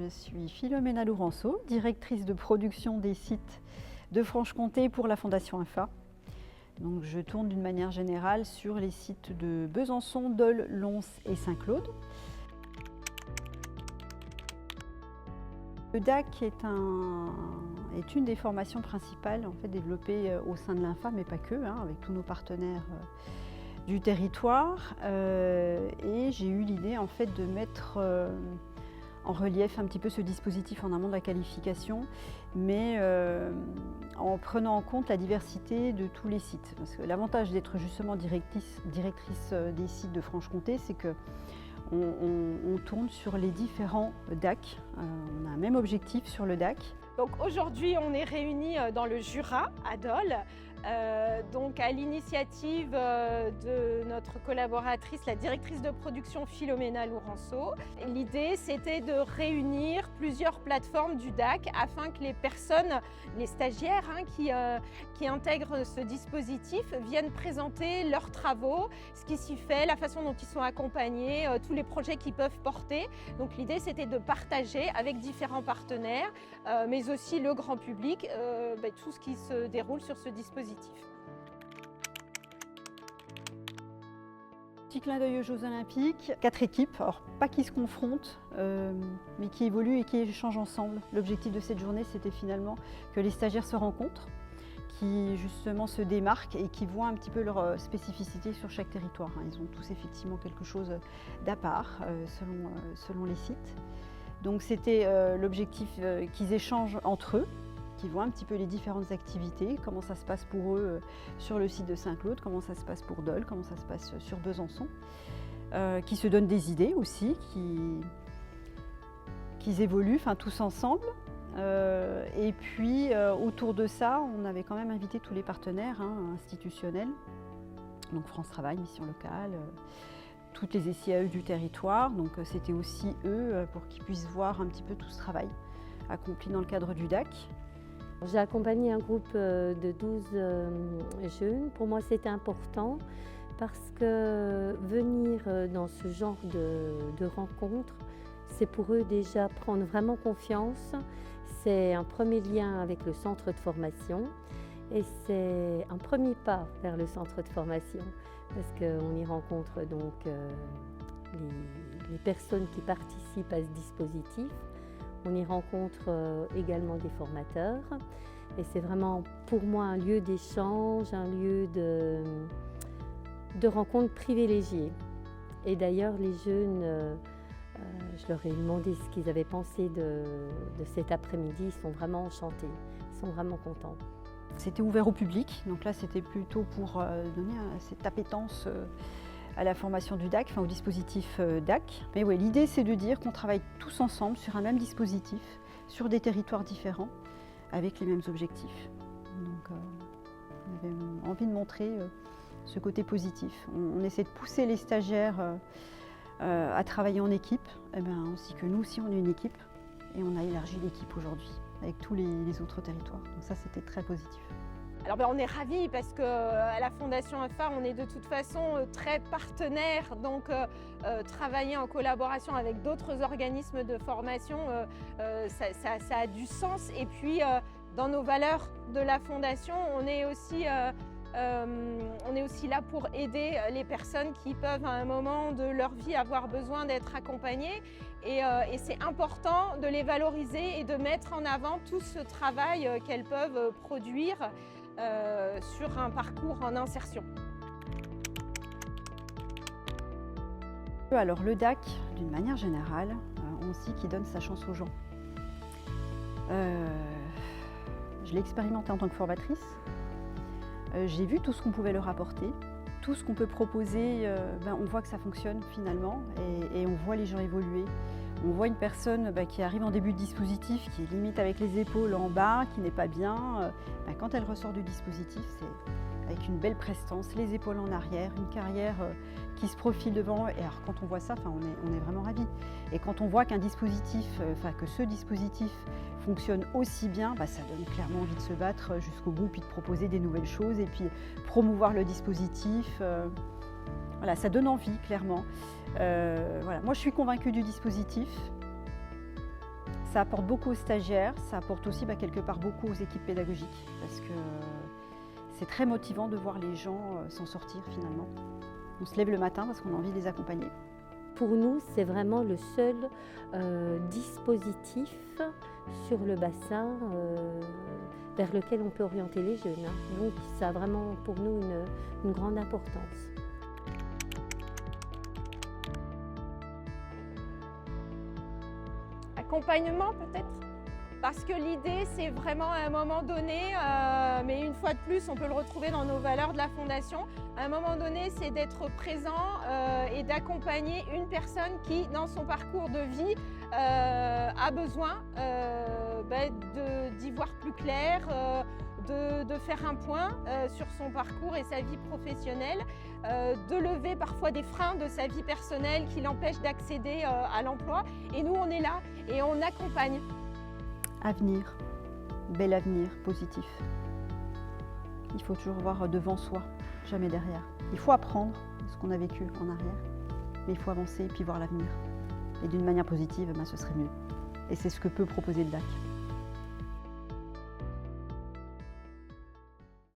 Je suis Philomena Lourenço, directrice de production des sites de Franche-Comté pour la Fondation INFA. Donc, je tourne d'une manière générale sur les sites de Besançon, Dole, Lons et Saint-Claude. Le DAC est une des formations principales développées au sein de l'INFA, mais pas que, avec tous nos partenaires du territoire. Et j'ai eu l'idée de mettre en relief un petit peu ce dispositif en amont de la qualification, mais en prenant en compte la diversité de tous les sites. Parce que l'avantage d'être justement directrice des sites de Franche-Comté, c'est que on tourne sur les différents DAC. On a un même objectif sur le DAC. Donc aujourd'hui, on est réunis dans le Jura, à Dole, donc à l'initiative de notre collaboratrice, la directrice de production Philomena Lourenço. L'idée, c'était de réunir plusieurs plateformes du DAC afin que les personnes, les stagiaires qui intègrent ce dispositif viennent présenter leurs travaux, ce qui s'y fait, la façon dont ils sont accompagnés, tous les projets qu'ils peuvent porter. Donc l'idée, c'était de partager avec différents partenaires, mais aussi le grand public, tout ce qui se déroule sur ce dispositif. Petit clin d'œil aux Jeux Olympiques, 4 équipes, alors pas qui se confrontent, mais qui évoluent et qui échangent ensemble. L'objectif de cette journée, c'était finalement que les stagiaires se rencontrent, qui justement se démarquent et qui voient un petit peu leur spécificité sur chaque territoire. Ils ont tous effectivement quelque chose d'à part selon les sites. Donc c'était l'objectif qu'ils échangent entre eux, qu'ils voient un petit peu les différentes activités, comment ça se passe pour eux sur le site de Saint-Claude, comment ça se passe pour Dole, comment ça se passe sur Besançon, qui se donnent des idées aussi, qu'ils évoluent tous ensemble. Et puis autour de ça, on avait quand même invité tous les partenaires institutionnels, donc France Travail, Mission Locale, toutes les SIAE du territoire, donc c'était aussi eux pour qu'ils puissent voir un petit peu tout ce travail accompli dans le cadre du DAC. J'ai accompagné un groupe de 12 jeunes. Pour moi, c'était important parce que venir dans ce genre de rencontre, c'est pour eux déjà prendre vraiment confiance. C'est un premier lien avec le centre de formation et c'est un premier pas vers le centre de formation parce qu'on y rencontre donc les personnes qui participent à ce dispositif. On y rencontre également des formateurs et c'est vraiment pour moi un lieu d'échange, un lieu de rencontre privilégiée. Et d'ailleurs les jeunes, je leur ai demandé ce qu'ils avaient pensé de cet après-midi, ils sont vraiment enchantés, ils sont vraiment contents. C'était ouvert au public, donc là c'était plutôt pour donner cette appétence à la formation du DAC, au dispositif DAC. Mais oui, l'idée c'est de dire qu'on travaille tous ensemble sur un même dispositif, sur des territoires différents, avec les mêmes objectifs. Donc on avait envie de montrer ce côté positif. On essaie de pousser les stagiaires à travailler en équipe, ainsi que nous aussi on est une équipe, et on a élargi l'équipe aujourd'hui avec tous les autres territoires. Donc ça c'était très positif. Alors on est ravis parce qu'à la Fondation INFA, on est de toute façon très partenaires, donc travailler en collaboration avec d'autres organismes de formation, ça a du sens. Et puis dans nos valeurs de la Fondation, on est aussi là pour aider les personnes qui peuvent à un moment de leur vie avoir besoin d'être accompagnées et c'est important de les valoriser et de mettre en avant tout ce travail qu'elles peuvent produire sur un parcours en insertion. Alors le DAC, d'une manière générale, on sait qu'il donne sa chance aux gens. Je l'ai expérimenté en tant que formatrice. J'ai vu tout ce qu'on pouvait leur apporter, tout ce qu'on peut proposer, on voit que ça fonctionne finalement et on voit les gens évoluer. On voit une personne qui arrive en début de dispositif, qui est limite avec les épaules en bas, qui n'est pas bien. Quand elle ressort du dispositif, c'est avec une belle prestance, les épaules en arrière, une carrière qui se profile devant. Et alors quand on voit ça, on est vraiment ravis. Et quand on voit qu'un dispositif, que ce dispositif fonctionne aussi bien, ça donne clairement envie de se battre jusqu'au bout, puis de proposer des nouvelles choses et puis promouvoir le dispositif. Voilà, ça donne envie, clairement. Voilà. Moi, je suis convaincue du dispositif. Ça apporte beaucoup aux stagiaires, ça apporte aussi quelque part beaucoup aux équipes pédagogiques parce que c'est très motivant de voir les gens s'en sortir finalement. On se lève le matin parce qu'on a envie de les accompagner. Pour nous, c'est vraiment le seul dispositif sur le bassin vers lequel on peut orienter les jeunes. Donc ça a vraiment pour nous une grande importance. Accompagnement peut-être, parce que l'idée c'est vraiment à un moment donné, mais une fois de plus on peut le retrouver dans nos valeurs de la Fondation, à un moment donné c'est d'être présent et d'accompagner une personne qui dans son parcours de vie a besoin d'y voir plus clair, de faire un point sur son parcours et sa vie professionnelle, de lever parfois des freins de sa vie personnelle qui l'empêchent d'accéder à l'emploi. Et nous, on est là et on accompagne. Avenir, bel avenir, positif. Il faut toujours voir devant soi, jamais derrière. Il faut apprendre ce qu'on a vécu en arrière, mais il faut avancer et puis voir l'avenir. Et d'une manière positive, ce serait mieux. Et c'est ce que peut proposer le DAC.